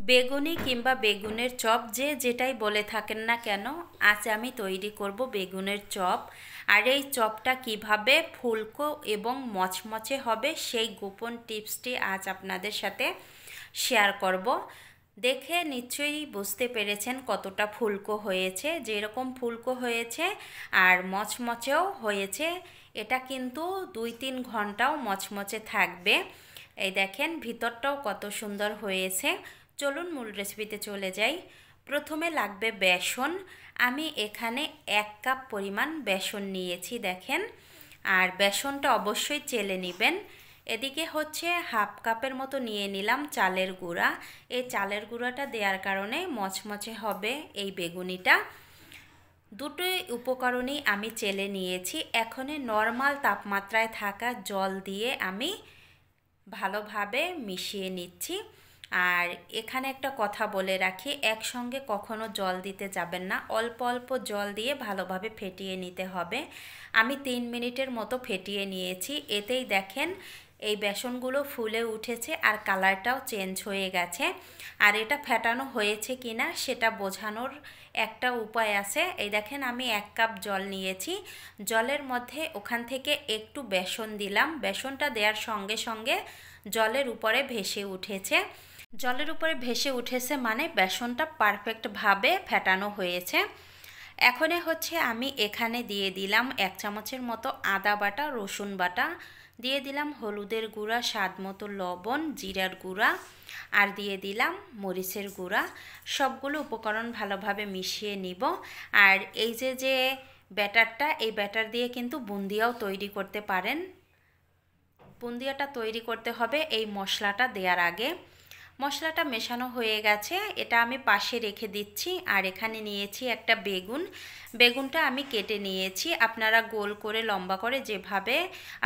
বেগুনি কিংবা বেগুনের চপ যে যেটাই বলে থাকেন না কেন, আজ আমি তৈরি করব বেগুনের চপ। আর এই চপটা কিভাবে ফুলকো এবং মচমচে হবে সেই গোপন টিপসটি আজ আপনাদের সাথে শেয়ার করব। দেখে নিশ্চয়ই বুঝতে পেরেছেন কতটা ফুলকো হয়েছে। যেরকম ফুলকো হয়েছে আর মচমচেও হয়েছে, এটা কিন্তু 2-3 ঘন্টাও মচমচে থাকবে। এই দেখেন ভিতরটাও কত সুন্দর হয়েছে। চলুন মূল রেসিপিতে চলে যাই। প্রথমে লাগবে বেসন। আমি এখানে 1 কাপ পরিমাণ বেসন নিয়েছি দেখেন। আর বেসনটা অবশ্যই চেলে নেবেন। এদিকে হচ্ছে হাফ কাপের মতো নিয়ে নিলাম চালের গুঁড়া। এই চালের গুঁড়াটা দেওয়ার কারণে মচমচে হবে এই বেগুনিটা। দুটোই উপকরণই আমি চেলে নিয়েছি। এখনই নর্মাল তাপমাত্রায় থাকা জল দিয়ে আমি ভালোভাবে মিশিয়ে নিচ্ছি। আর এখানে একটা কথা বলে রাখি, একসঙ্গে কখনো জল দিতে যাবেন না, অল্প অল্প জল দিয়ে ভালোভাবে ফেটিয়ে নিতে হবে। আমি 3 মিনিটের মতো ফেটিয়ে নিয়েছি। এতেই দেখেন এই বেসনগুলো ফুলে উঠেছে আর কালারটাও চেঞ্জ হয়ে গেছে। আর এটা ফেটানো হয়েছে কিনা সেটা বোঝানোর একটা উপায় আছে। এই দেখেন আমি 1 কাপ জল নিয়েছি, জলের মধ্যে ওখান থেকে একটু বেসন দিলাম। বেসনটা দেওয়ার সঙ্গে সঙ্গে জলের উপরে ভেসে উঠেছে। জলের উপরে ভেসে উঠেছে মানে বেসনটা পারফেক্টভাবে ফেটানো হয়েছে। এখনে হচ্ছে আমি এখানে দিয়ে দিলাম 1 চামচের মতো আদা বাটা, রসুন বাটা, দিয়ে দিলাম হলুদের গুঁড়া, স্বাদ মতো লবণ, জিরার গুঁড়া, আর দিয়ে দিলাম মরিচের গুঁড়া। সবগুলো উপকরণ ভালোভাবে মিশিয়ে নিব। আর এই যে ব্যাটারটা, এই ব্যাটার দিয়ে কিন্তু বুন্দিয়াও তৈরি করতে পারেন। বুন্দিয়াটা তৈরি করতে হবে এই মশলাটা দেওয়ার আগে। মশলাটা মেশানো হয়ে গেছে, এটা আমি পাশে রেখে দিচ্ছি। আর এখানে নিয়েছি একটা বেগুন। বেগুনটা আমি কেটে নিয়েছি। আপনারা গোল করে লম্বা করে যেভাবে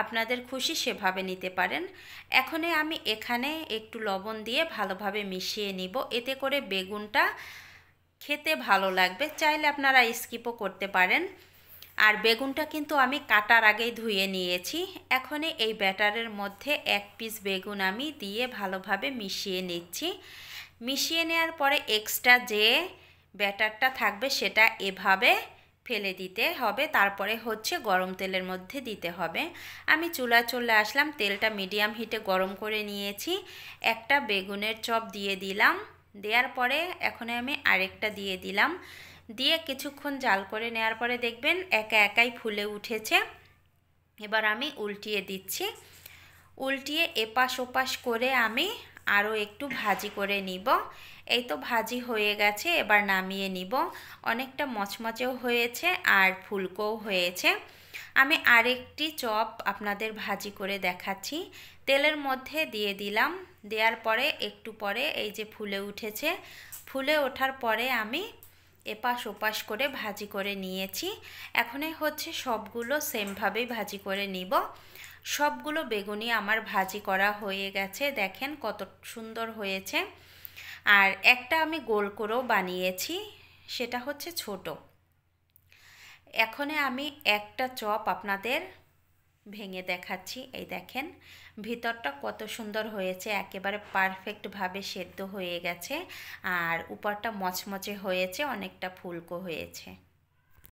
আপনাদের খুশি সেভাবে নিতে পারেন। এখনে আমি এখানে একটু লবণ দিয়ে ভালোভাবে মিশিয়ে নিব। এতে করে বেগুনটা খেতে ভালো লাগবে। চাইলে আপনারা স্কিপও করতে পারেন। আর বেগুনটা কিন্তু আমি কাটার আগেই ধুয়ে নিয়েছি। এখনই এই ব্যাটারের মধ্যে 1 পিস বেগুন আমি দিয়ে ভালোভাবে মিশিয়ে নিচ্ছি। মিশিয়ে নেওয়ার পরে এক্সট্রা যে ব্যাটারটা থাকবে সেটা এভাবে ফেলে দিতে হবে। তারপরে হচ্ছে গরম তেলের মধ্যে দিতে হবে। আমি চুলায় চলে আসলাম, তেলটা মিডিয়াম হিটে গরম করে নিয়েছি। একটা বেগুনের চপ দিয়ে দিলাম। দেওয়ার পরে এখন আমি আরেকটা দিয়ে দিলাম। দিয়ে কিছুক্ষণ জাল করে নেওয়ার পরে দেখবেন একা একাই ফুলে উঠেছে। এবার আমি উল্টিয়ে দিচ্ছি। উল্টিয়ে এপাশ ওপাশ করে আমি আরও একটু ভাজি করে নিব। এই তো ভাজি হয়ে গেছে, এবার নামিয়ে নিব। অনেকটা মচমচেও হয়েছে আর ফুলকোও হয়েছে। আমি আরেকটি চপ আপনাদের ভাজি করে দেখাচ্ছি। তেলের মধ্যে দিয়ে দিলাম। দেওয়ার পরে একটু পরে এই যে ফুলে উঠেছে। ফুলে ওঠার পরে আমি এপাশ ওপাশ করে ভাজি করে নিয়েছি। এখনই হচ্ছে সবগুলো সেমভাবেই ভাজি করে নিব। সবগুলো বেগুনি আমার ভাজি করা হয়ে গেছে। দেখেন কত সুন্দর হয়েছে। আর একটা আমি গোল করেও বানিয়েছি, সেটা হচ্ছে ছোট। এখনে আমি একটা চপ আপনাদের ভেঙে দেখাচ্ছি। এই দেখেন ভিতরটা কত সুন্দর হয়েছে, একেবারে পারফেক্টভাবে সেদ্ধ হয়ে গেছে। আর উপরটা মচমচে হয়েছে, অনেকটা ফুলকো হয়েছে।